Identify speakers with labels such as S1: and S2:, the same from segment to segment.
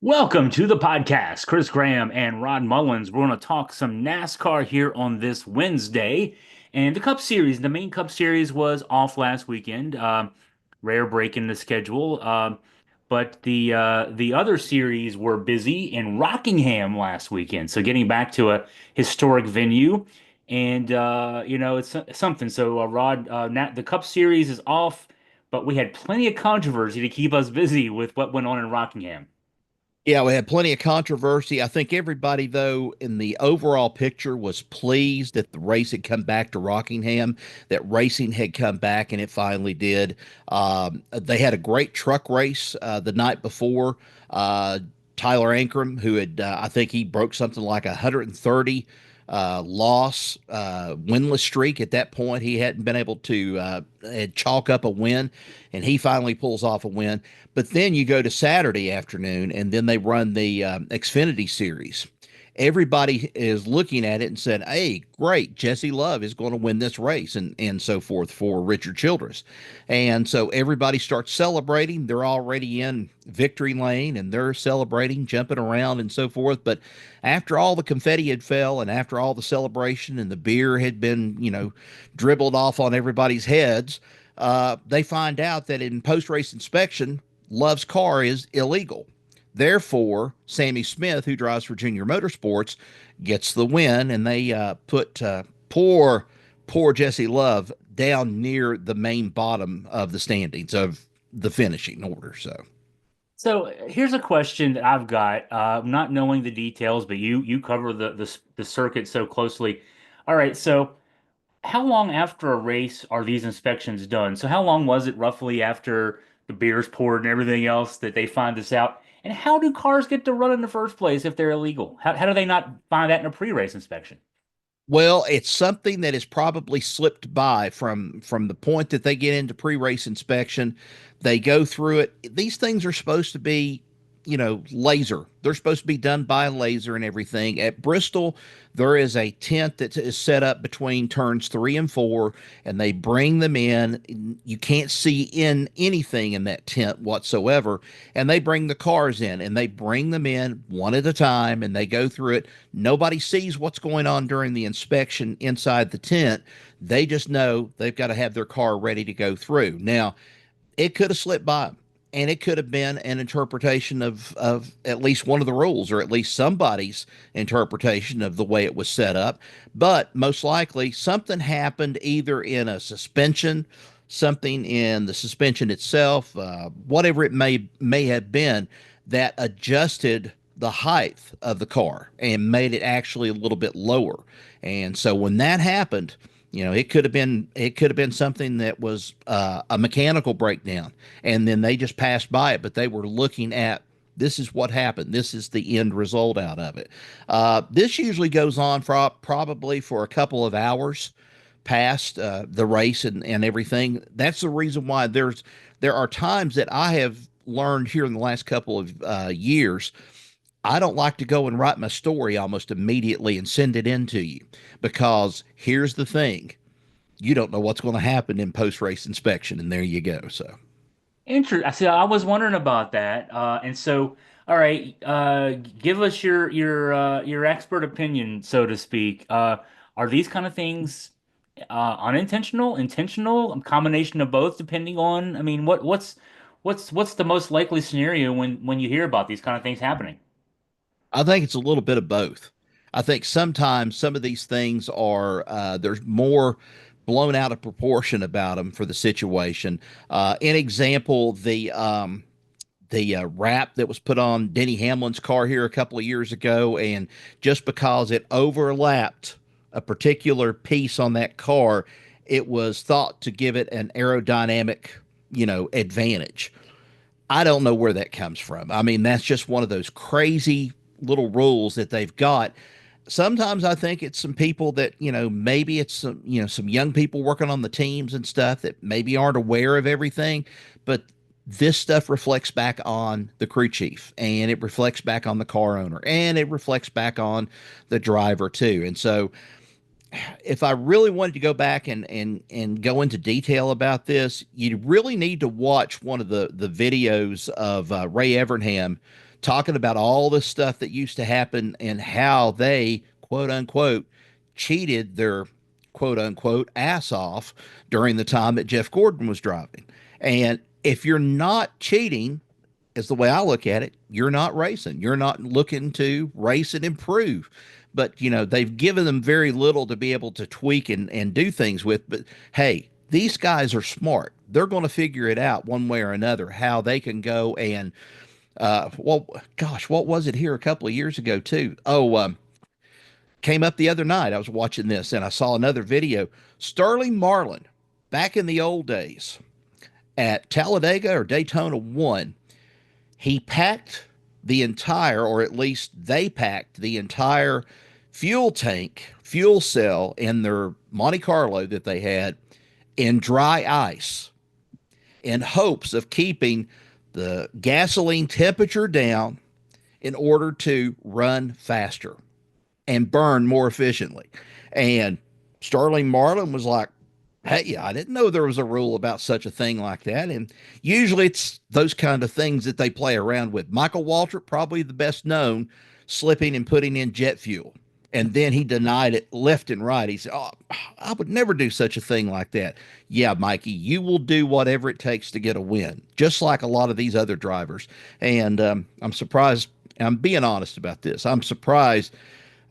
S1: Welcome to the podcast. Chris Graham and Rod Mullins. We're going to talk some NASCAR here on this Wednesday. And the Cup Series, the main Cup Series was off last weekend. Rare break in the schedule. But the other series were busy in Rockingham last weekend. So getting back to a historic venue. And, it's something. So, Rod, the Cup Series is off, but we had plenty of controversy to keep us busy with what went on in Rockingham.
S2: Yeah, we had plenty of controversy. I think everybody, though, in the overall picture was pleased that the race had come back to Rockingham, that racing had come back, and it finally did. They had a great truck race the night before. Tyler Ankrum, who had, I think he broke something like 130 winless streak. At that point, he hadn't been able to chalk up a win, and he finally pulls off a win. But then you go to Saturday afternoon, and then they run the Xfinity series. Everybody is looking at it and said, "Hey, great! Jesse Love is going to win this race," and so forth for Richard Childress. And so everybody starts celebrating. They're already in victory lane, and they're celebrating, jumping around, and so forth. But after all the confetti had fell, and after all the celebration, and the beer had been, dribbled off on everybody's heads, they find out that in post race inspection, Love's car is illegal. Therefore, Sammy Smith, who drives for Junior Motorsports, gets the win, and they put poor Jesse Love down near the main bottom of the standings of the finishing order.
S1: So here's a question that I've got, not knowing the details, but you cover the circuit so closely. All right, so how long after a race are these inspections done? So how long was it roughly after the beer's poured and everything else that they find this out? And how do cars get to run in the first place if they're illegal? How do they not find that in a pre-race inspection?
S2: Well, it's something that has probably slipped by from the point that they get into pre-race inspection. They go through it. These things are supposed to be, laser. They're supposed to be done by laser and everything. At Bristol, there is a tent that is set up between turns 3 and 4, and they bring them in. You can't see in anything in that tent whatsoever. And they bring the cars in, and they bring them in one at a time, and they go through it. Nobody sees what's going on during the inspection inside the tent. They just know they've got to have their car ready to go through. Now, it could have slipped by them, and it could have been an interpretation of at least one of the rules, or at least somebody's interpretation of the way it was set up. But most likely something happened either in a suspension, something in the suspension itself, whatever it may have been, that adjusted the height of the car and made it actually a little bit lower. And so when that happened, it could have been something that was a mechanical breakdown, and then they just passed by it. But they were looking at, this is what happened. This is the end result out of it. This usually goes on for probably for a couple of hours past the race and everything. That's the reason why there are times that I have learned here in the last couple of years. I don't like to go and write my story almost immediately and send it in to you, because here's the thing: you don't know what's going to happen in post race inspection, and there you go. So
S1: I see. I was wondering about that, and so, all right, give us your expert opinion, so to speak. Are these kind of things unintentional, intentional, a combination of both, depending on? I mean, what's the most likely scenario when you hear about these kind of things happening?
S2: I think it's a little bit of both. I think sometimes some of these things are there's more blown out of proportion about them for the situation. An example, the wrap that was put on Denny Hamlin's car here a couple of years ago, and just because it overlapped a particular piece on that car, it was thought to give it an aerodynamic, advantage. I don't know where that comes from. I mean, that's just one of those crazy little rules that they've got. Sometimes I think it's some people that, maybe it's some young people working on the teams and stuff that maybe aren't aware of everything, but this stuff reflects back on the crew chief, and it reflects back on the car owner, and it reflects back on the driver too. And so if I really wanted to go back and go into detail about this, you really need to watch one of the videos of Ray Evernham talking about all the stuff that used to happen and how they, quote unquote, cheated their quote unquote ass off during the time that Jeff Gordon was driving. And if you're not cheating, is the way I look at it, you're not racing. You're not looking to race and improve. But, they've given them very little to be able to tweak and do things with. But hey, these guys are smart. They're going to figure it out one way or another how they can go and, well, gosh, what was it here a couple of years ago, too? Oh, came up the other night. I was watching this and I saw another video. Sterling Marlin, back in the old days at Talladega or Daytona 1, he packed the entire, or at least they packed the entire fuel tank, fuel cell in their Monte Carlo that they had in dry ice in hopes of keeping the gasoline temperature down in order to run faster and burn more efficiently. And Sterling Marlin was like, hey, I didn't know there was a rule about such a thing like that. And usually it's those kind of things that they play around with. Michael Waltrip, probably the best known, slipping and putting in jet fuel. And then he denied it left and right. He said, oh, I would never do such a thing like that. Yeah, Mikey, you will do whatever it takes to get a win, just like a lot of these other drivers. And I'm surprised. I'm being honest about this. I'm surprised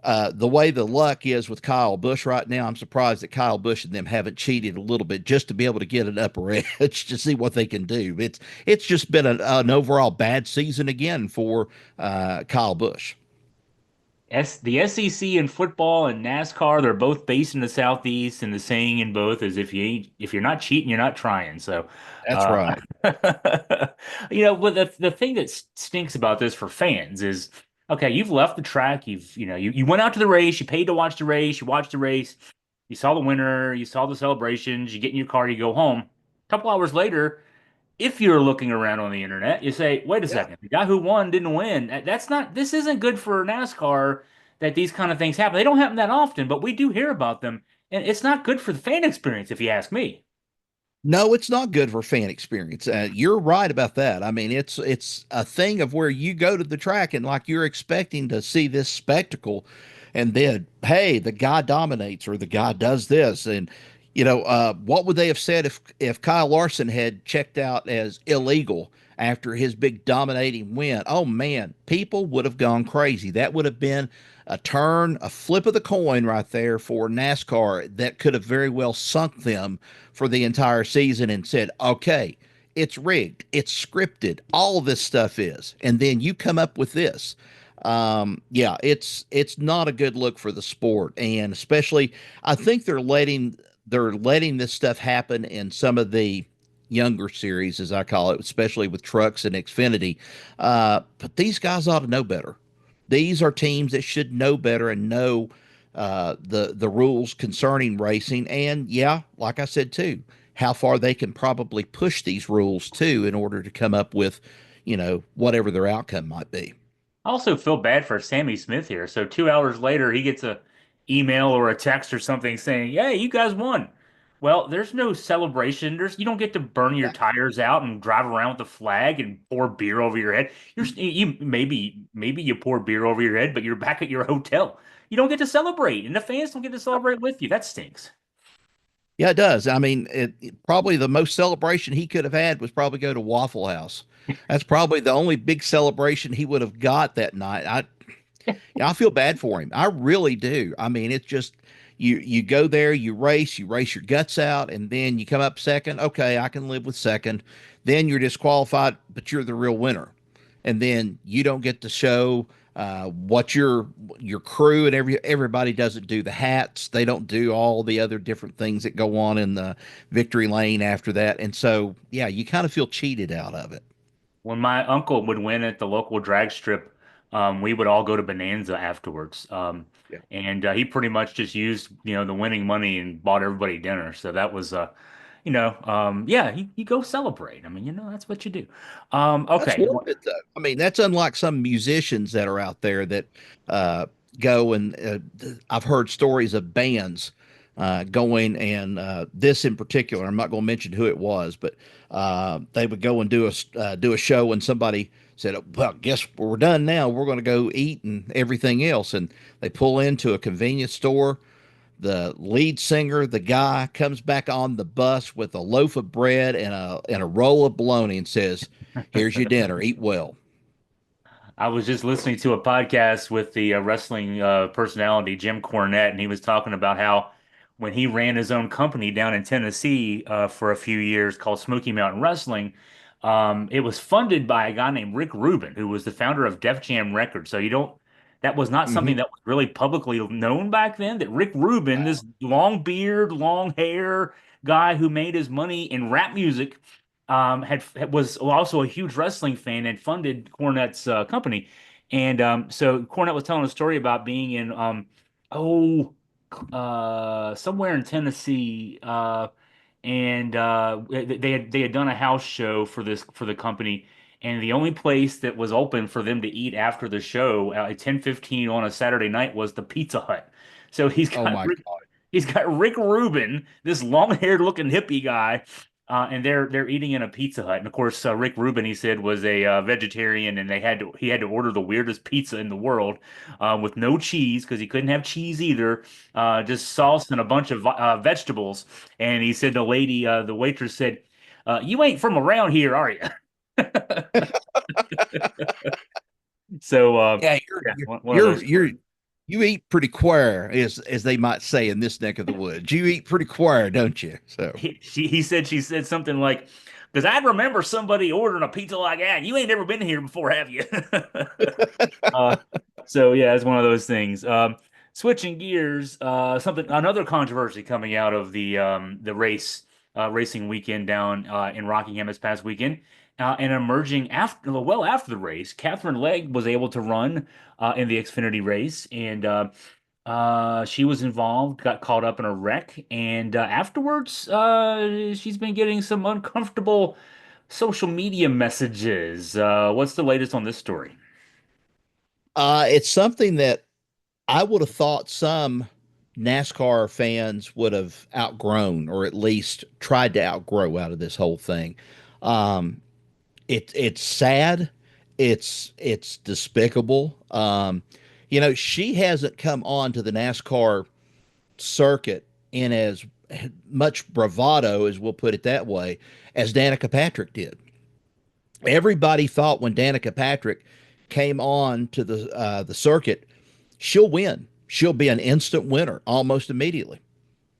S2: the way the luck is with Kyle Busch right now. I'm surprised that Kyle Busch and them haven't cheated a little bit just to be able to get an upper edge to see what they can do. It's just been an overall bad season again for Kyle Busch.
S1: The SEC in football and NASCAR, they're both based in the Southeast, and the saying in both is if you're not cheating, you're not trying. So,
S2: That's
S1: uh,
S2: right.
S1: well, the thing that stinks about this for fans is, okay, you've left the track, you went out to the race, you paid to watch the race, you watched the race, you saw the winner, you saw the celebrations, you get in your car, you go home. A couple hours later, if you're looking around on the internet, you say, wait a
S2: Yeah.
S1: second, the guy who won didn't win. This isn't good for NASCAR that these kind of things happen. They don't happen that often, but we do hear about them. And it's not good for the fan experience, if you ask me.
S2: No, it's not good for fan experience. You're right about that. I mean, it's a thing of where you go to the track and like you're expecting to see this spectacle, and then hey, the guy dominates or the guy does this, and what would they have said if Kyle Larson had checked out as illegal after his big dominating win? Oh man, people would have gone crazy. That would have been a flip of the coin right there for NASCAR that could have very well sunk them for the entire season and said, okay, it's rigged, it's scripted, all of this stuff is. And then you come up with this. Yeah, it's not a good look for the sport. And especially I think they're letting this stuff happen in some of the younger series, as I call it, especially with trucks and Xfinity. But these guys ought to know better. These are teams that should know better and know the rules concerning racing, and yeah, like I said too, how far they can probably push these rules too in order to come up with, whatever their outcome might be.
S1: I also feel bad for Sammy Smith here. So 2 hours later, he gets a email or a text or something saying, "Hey, you guys won." Well, there's no celebration. You don't get to burn your
S2: Yeah.
S1: tires out and drive around with a flag and pour beer over your head. You maybe you pour beer over your head, but you're back at your hotel. You don't get to celebrate, and the fans don't get to celebrate with you. That stinks.
S2: Yeah, it does. I mean, probably the most celebration he could have had was probably go to Waffle House. That's probably the only big celebration he would have got that night. Yeah, I feel bad for him. I really do. I mean, it's just you go there, you race your guts out, and then you come up second. Okay, I can live with second. Then you're disqualified, but you're the real winner. And then you don't get to show what your crew and everybody doesn't do the hats. They don't do all the other different things that go on in the victory lane after that. And so, yeah, you kind of feel cheated out of it.
S1: When my uncle would win at the local drag strip, we would all go to Bonanza afterwards.
S2: Yeah.
S1: And he pretty much just used, the winning money and bought everybody dinner. So that was, yeah, you go celebrate. I mean, that's what you do.
S2: That's
S1: Okay.
S2: worth it, though. I mean, that's unlike some musicians that are out there that uh, go and I've heard stories of bands going and this in particular. I'm not going to mention who it was, but they would go and do a show and somebody Said, well, guess we're done now. We're going to go eat and everything else. And they pull into a convenience store. The lead singer, the guy, comes back on the bus with a loaf of bread and a roll of bologna and says, "Here's your dinner. Eat well."
S1: I was just listening to a podcast with the wrestling personality Jim Cornette, and he was talking about how when he ran his own company down in Tennessee for a few years called Smoky Mountain Wrestling, it was funded by a guy named Rick Rubin, who was the founder of Def Jam Records. So you don't, that was not something
S2: Hmm.
S1: that was really publicly known back then. That Rick Rubin, this long beard, long hair guy who made his money in rap music was also a huge wrestling fan and funded Cornette's company. And so Cornette was telling a story about being in oh somewhere in Tennessee, and they had done a house show for the company, and the only place that was open for them to eat after the show at 10:15 on a Saturday night was the Pizza Hut. So
S2: Oh my God.
S1: he's got Rick Rubin, this long-haired looking hippie guy, and they're eating in a Pizza Hut. And of course, Rick Rubin, he said, was a vegetarian, and he had to order the weirdest pizza in the world with no cheese because he couldn't have cheese either, just sauce and a bunch of vegetables. And he said the waitress said, "You ain't from around here, are you?" So
S2: Yeah,
S1: yeah, one of those
S2: you're
S1: stories.
S2: you eat pretty queer, as they might say in this neck of the woods. You eat pretty queer, don't you? So
S1: He said she said something like, "Because I remember somebody ordering a pizza like that. You ain't never been here before, have you?" Uh, so yeah, it's one of those things. Switching gears, another controversy coming out of the racing weekend down in Rockingham this past weekend, and emerging after the race, Katherine Legge was able to run in the Xfinity race, and she was involved, got caught up in a wreck, and afterwards, she's been getting some uncomfortable social media messages. What's the latest on this story?
S2: it's something that I would have thought some NASCAR fans would have outgrown, or at least tried to outgrow out of this whole thing. Um, it's sad. It's despicable. She hasn't come on to the NASCAR circuit in as much bravado, as we'll put it that way, as Danica Patrick did. Everybody thought when Danica Patrick came on to the circuit, she'll win. She'll be an instant winner almost immediately.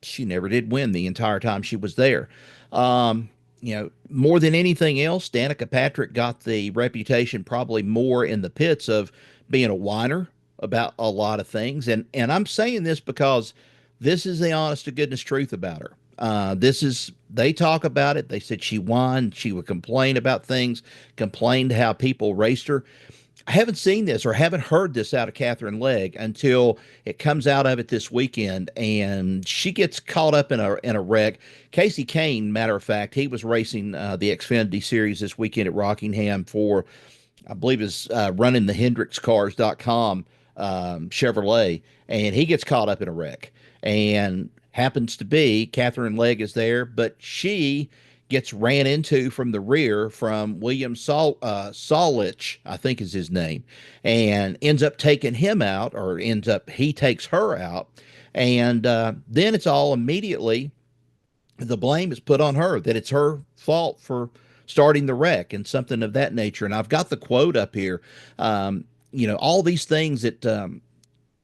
S2: She never did win the entire time she was there. More than anything else, Danica Patrick got the reputation probably more in the pits of being a whiner about a lot of things. And I'm saying this because this is the honest to goodness truth about her. They talk about it. They said she whined. She would complain about things, complained how people raced her. I haven't seen this or haven't heard this out of Katherine Legge until it comes out of it this weekend, and she gets caught up in a wreck. Casey Kane, matter of fact, he was racing the Xfinity Series this weekend at Rockingham for, I believe, is running the HendricksCars.com Chevrolet, and he gets caught up in a wreck. And happens to be Katherine Legge is there, but she gets ran into from the rear from William Solich, I think is his name, and ends up taking him out, or he takes her out. And then it's all immediately the blame is put on her, that it's her fault for starting the wreck and something of that nature. And I've got the quote up here. All these things that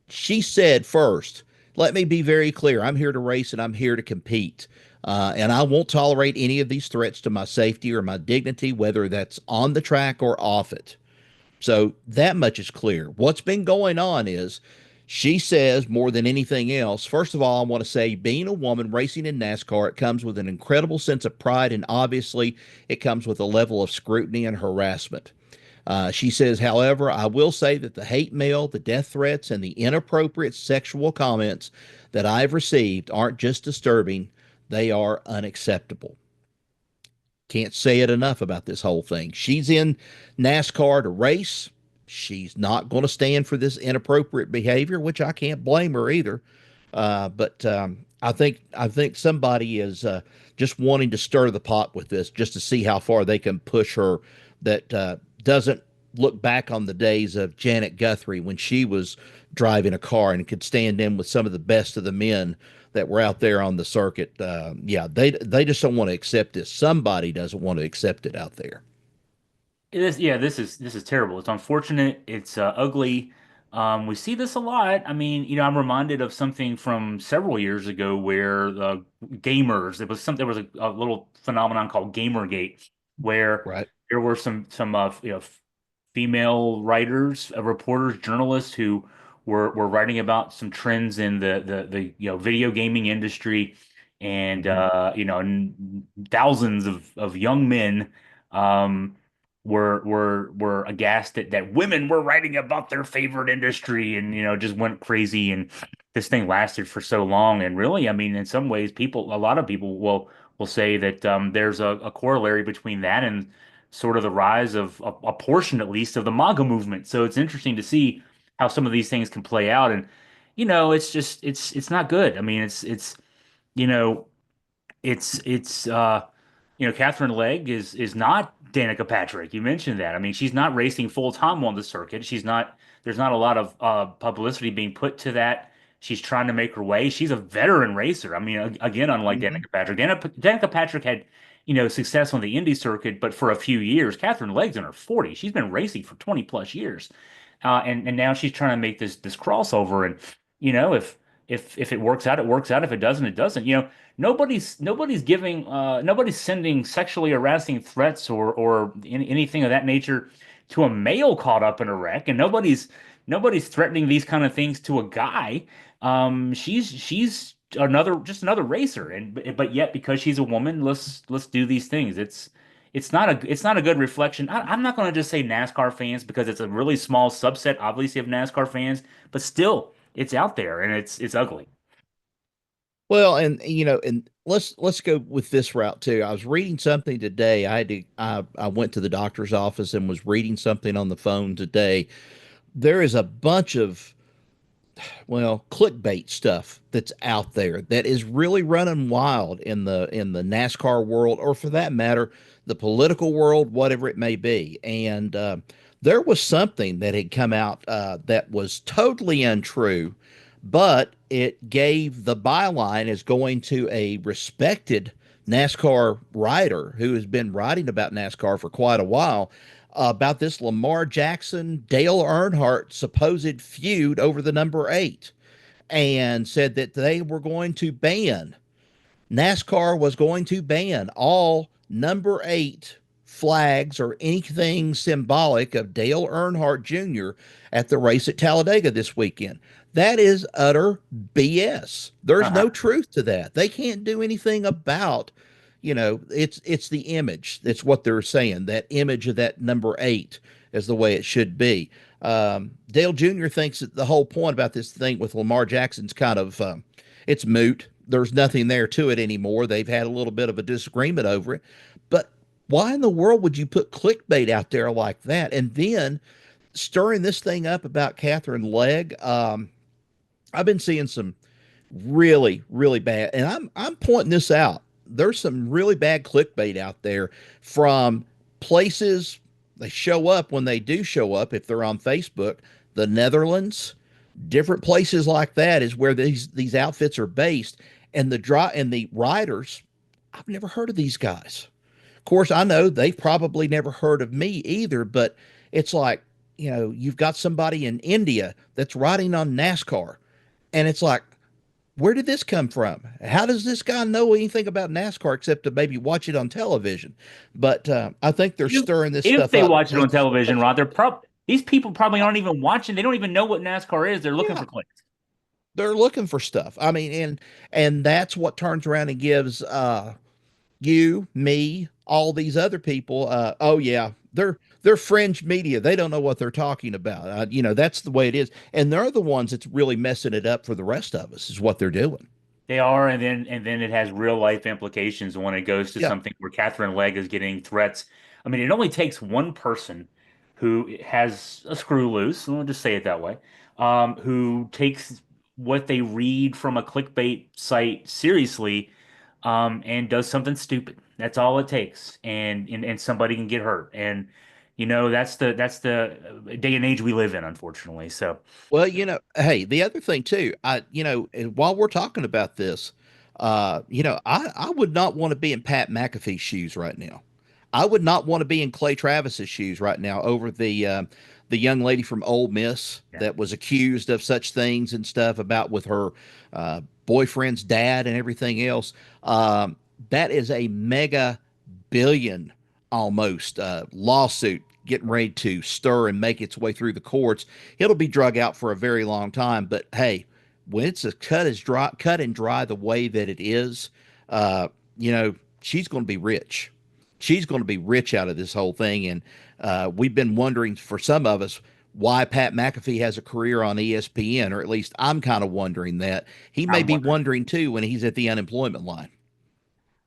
S2: she said first. Let me be very clear. I'm here to race and I'm here to compete. And I won't tolerate any of these threats to my safety or my dignity, whether that's on the track or off it. So that much is clear. What's been going on is she says more than anything else. First of all, I want to say being a woman racing in NASCAR, it comes with an incredible sense of pride, and obviously it comes with a level of scrutiny and harassment. She says, however, I will say that the hate mail, the death threats, and the inappropriate sexual comments that I've received aren't just disturbing, they are unacceptable. Can't say it enough about this whole thing. She's in NASCAR to race. She's not going to stand for this inappropriate behavior, which I can't blame her either. But I think somebody is just wanting to stir the pot with this, just to see how far they can push her. That doesn't look back on the days of Janet Guthrie when she was driving a car and could stand in with some of the best of the men that were out there on the circuit. Yeah, they just don't want to accept this. Somebody doesn't want to accept it out there.
S1: Yeah, this is terrible. It's unfortunate. It's ugly. We see this a lot. I mean, I'm reminded of something from several years ago where the gamers, there was a little phenomenon called Gamergate, where
S2: Right.
S1: there were some female writers, reporters, journalists who were writing about some trends in the video gaming industry, and thousands of young men. Were aghast that women were writing about their favorite industry, and just went crazy, and this thing lasted for so long. And really, I mean, in some ways, a lot of people will say that there's a corollary between that and sort of the rise of a portion, at least, of the MAGA movement. So it's interesting to see how some of these things can play out. And it's just it's not good. I mean, you know it's Katherine Legge is not Danica Patrick. You mentioned that. I mean, she's not racing full time on the circuit. There's not a lot of publicity being put to that. She's trying to make her way. She's a veteran racer. I mean, again, unlike
S2: Hmm.
S1: Danica Patrick. Danica Patrick had, success on the Indy circuit, but for a few years. Katherine Legge's in her 40s. She's been racing for 20 plus years. And now she's trying to make this crossover. And, if it works out, it works out. If it doesn't, it doesn't. Nobody's sending sexually harassing threats or anything of that nature to a male caught up in a wreck, and nobody's threatening these kind of things to a guy. She's another racer, but yet, because she's a woman, let's do these things. It's not a good reflection. I'm not going to just say NASCAR fans, because it's a really small subset, obviously, of NASCAR fans, but still, it's out there, and it's ugly.
S2: Well, and and let's go with this route too. I was reading something today. I went to the doctor's office and was reading something on the phone today. There is a bunch of clickbait stuff that's out there that is really running wild in the NASCAR world, or for that matter, the political world, whatever it may be. And there was something that had come out that was totally untrue, but it gave the byline as going to a respected NASCAR writer who has been writing about NASCAR for quite a while, about this Lamar Jackson, Dale Earnhardt supposed feud over the number eight, and said that they were going to ban, NASCAR was going to ban all number eight flags or anything symbolic of Dale Earnhardt Jr. at the race at Talladega this weekend. That is utter BS. There's no truth to that. They can't do anything about, it's the image. That's what they're saying. That image of that number eight is the way it should be. Dale Jr. thinks that the whole point about this thing with Lamar Jackson's kind of it's moot. There's nothing there to it anymore. They've had a little bit of a disagreement over it. But why in the world would you put clickbait out there like that? And then stirring this thing up about Katherine Legge. I've been seeing some really, really bad, and I'm pointing this out. There's some really bad clickbait out there from places. They show up when they do show up, if they're on Facebook. The Netherlands, different places like that is where these outfits are based, and the riders. I've never heard of these guys. Of course, I know they've probably never heard of me either, but it's like, you've got somebody in India that's riding on NASCAR, and it's like, where did this come from? How does this guy know anything about NASCAR except to maybe watch it on television? But I think they're
S1: If,
S2: stirring this
S1: if
S2: stuff
S1: they
S2: up
S1: watch it
S2: because
S1: on television, Rod, these people probably aren't even watching. They don't even know what NASCAR is. They're looking
S2: yeah,
S1: for clicks.
S2: they're looking for stuff. I mean, and that's what turns around and gives you, me, all these other people. Oh yeah, they're fringe media. They don't know what they're talking about. That's the way it is, and they're the ones that's really messing it up for the rest of us. Is what they're doing.
S1: They are, and then it has real life implications when it goes to
S2: Yeah.
S1: something where Katherine Legge is getting threats. I mean, it only takes one person who has a screw loose, and we'll just say it that way, who takes what they read from a clickbait site seriously, and does something stupid. That's all it takes, and somebody can get hurt. And that's the day and age we live in, unfortunately. So,
S2: Well, hey, the other thing too, and while we're talking about this, I would not want to be in Pat McAfee's shoes right now. I would not want to be in Clay Travis's shoes right now over the young lady from Ole Miss
S1: yeah.
S2: that was accused of such things and stuff about with her boyfriend's dad and everything else. That is a mega billion almost lawsuit getting ready to stir and make its way through the courts. It'll be drug out for a very long time. But hey, when it's a cut and dry the way that it is, uh, she's going to be rich. She's going to be rich out of this whole thing. And we've been wondering for some of us why Pat McAfee has a career on ESPN, or at least I'm kind of wondering that. He may
S1: I'm
S2: be
S1: wondering.
S2: wondering too when he's at the unemployment line.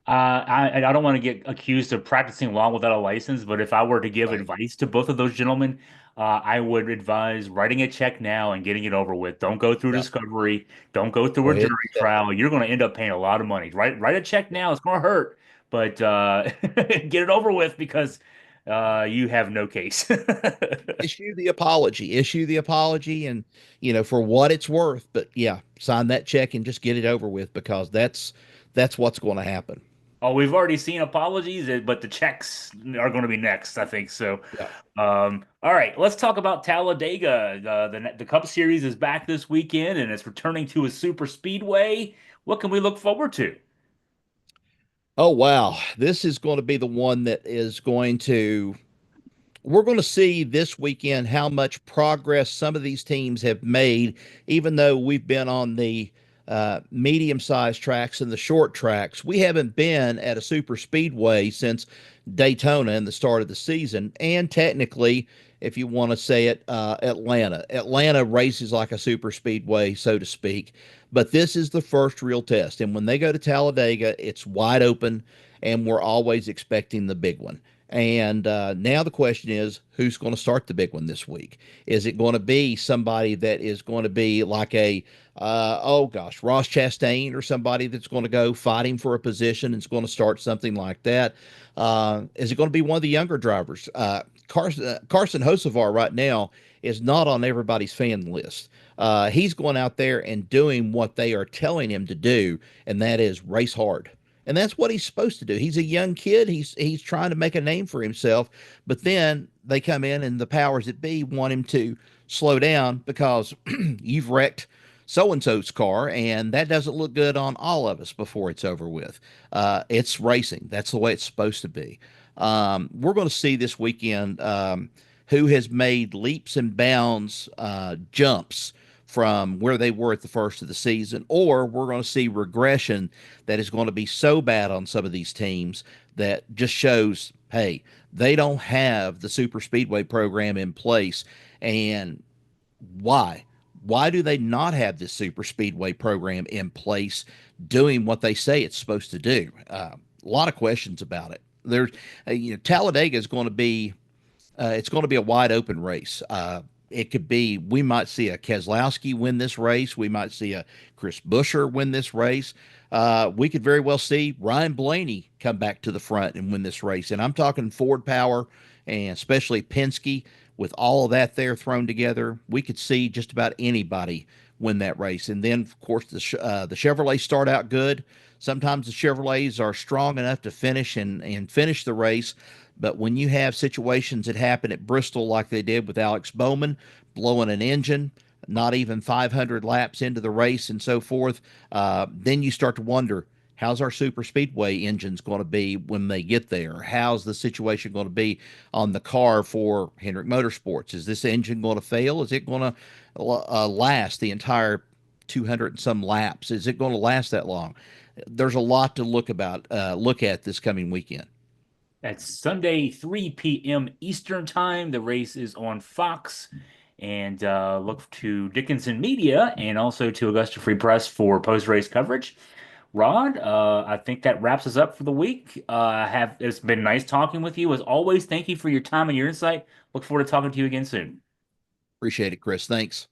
S1: I don't want to get accused of practicing law without a license, but if I were to give
S2: Right.
S1: advice to both of those gentlemen, I would advise writing a check now and getting it over with. Don't go through
S2: Yep.
S1: discovery. Don't go through
S2: Go
S1: a
S2: ahead
S1: jury
S2: and do that.
S1: trial. You're going to end up paying a lot of money. Write a check now. It's going to hurt, but get it over with because you have no case.
S2: Issue the apology, and for what it's worth. But yeah, sign that check and just get it over with, because that's what's going to happen.
S1: Oh, we've already seen apologies, but the checks are going to be next, I think. So,
S2: Yeah.
S1: all right, let's talk about Talladega. The Cup Series is back this weekend, and it's returning to a super speedway. What can we look forward to?
S2: Oh wow, this is going to be the one that is going to we're going to see this weekend how much progress some of these teams have made, even though we've been on the medium sized tracks and the short tracks. We haven't been at a super speedway since Daytona in the start of the season. And technically, if you want to say it, Atlanta. Atlanta races like a super speedway, so to speak. But this is the first real test. And when they go to Talladega, it's wide open, and we're always expecting the big one. And now the question is, who's going to start the big one this week? Is it going to be somebody that is going to be like oh gosh, Ross Chastain, or somebody that's going to go fighting for a position and is going to start something like that? Is it going to be one of the younger drivers? Carson Hocevar right now is not on everybody's fan list. He's going out there and doing what they are telling him to do, and that is race hard. And that's what he's supposed to do. He's a young kid. He's trying to make a name for himself. But then they come in and the powers that be want him to slow down because you've wrecked so and so's car, and that doesn't look good on all of us before it's over with. It's racing. That's the way it's supposed to be. We're going to see this weekend who has made leaps and bounds, jumps from where they were at the first of the season, or we're going to see regression that is going to be so bad on some of these teams that just shows, hey, they don't have the super speedway program in place. And why? Why do they not have this super speedway program in place doing what they say it's supposed to do? A lot of questions about it. There's, Talladega is going to be it's going to be a wide open race. It could be, we might see a Keselowski win this race. We might see a Chris Buescher win this race. We could very well see Ryan Blaney come back to the front and win this race. And I'm talking Ford power, and especially Penske with all of that there thrown together. We could see just about anybody win that race. And then, of course, the Chevrolets start out good. Sometimes the Chevrolets are strong enough to finish and finish the race. But when you have situations that happen at Bristol, like they did with Alex Bowman, blowing an engine, not even 500 laps into the race and so forth, then you start to wonder, how's our super speedway engines going to be when they get there? How's the situation going to be on the car for Hendrick Motorsports? Is this engine going to fail? Is it going to last the entire 200 and some laps? Is it going to last that long? There's a lot to look at this coming weekend.
S1: That's Sunday, 3 p.m. Eastern Time. The race is on Fox. And look to Dickinson Media and also to Augusta Free Press for post-race coverage. Rod, I think that wraps us up for the week. Have It's been nice talking with you. As always, thank you for your time and your insight. Look forward to talking to you again soon.
S2: Appreciate it, Chris. Thanks.